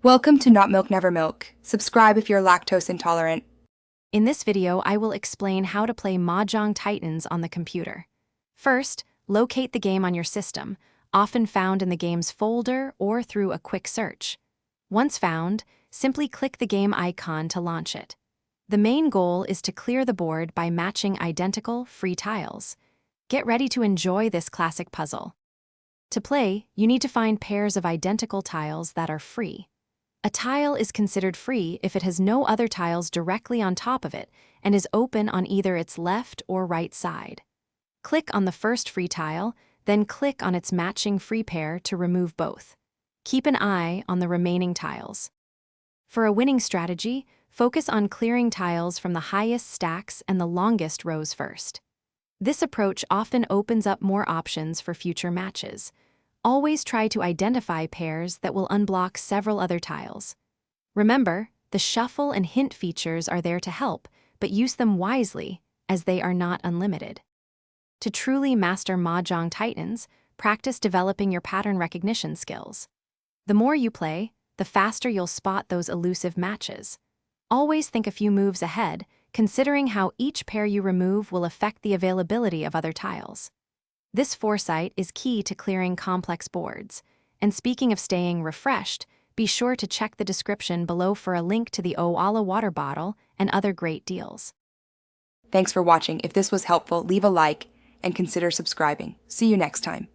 Welcome to Not Milk Never Milk. Subscribe if you're lactose intolerant. In this video, I will explain how to play Mahjong Titans on the computer. First, locate the game on your system, often found in the game's folder or through a quick search. Once found, simply click the game icon to launch it. The main goal is to clear the board by matching identical, free tiles. Get ready to enjoy this classic puzzle. To play, you need to find pairs of identical tiles that are free. A tile is considered free if it has no other tiles directly on top of it and is open on either its left or right side. Click on the first free tile, then click on its matching free pair to remove both. Keep an eye on the remaining tiles. For a winning strategy, focus on clearing tiles from the highest stacks and the longest rows first. This approach often opens up more options for future matches. Always try to identify pairs that will unblock several other tiles. Remember, the shuffle and hint features are there to help, but use them wisely, as they are not unlimited. To truly master Mahjong Titans, practice developing your pattern recognition skills. The more you play, the faster you'll spot those elusive matches. Always think a few moves ahead, considering how each pair you remove will affect the availability of other tiles. This foresight is key to clearing complex boards. And speaking of staying refreshed, be sure to check the description below for a link to the Oala water bottle and other great deals. Thanks for watching. If this was helpful, leave a like and consider subscribing. See you next time.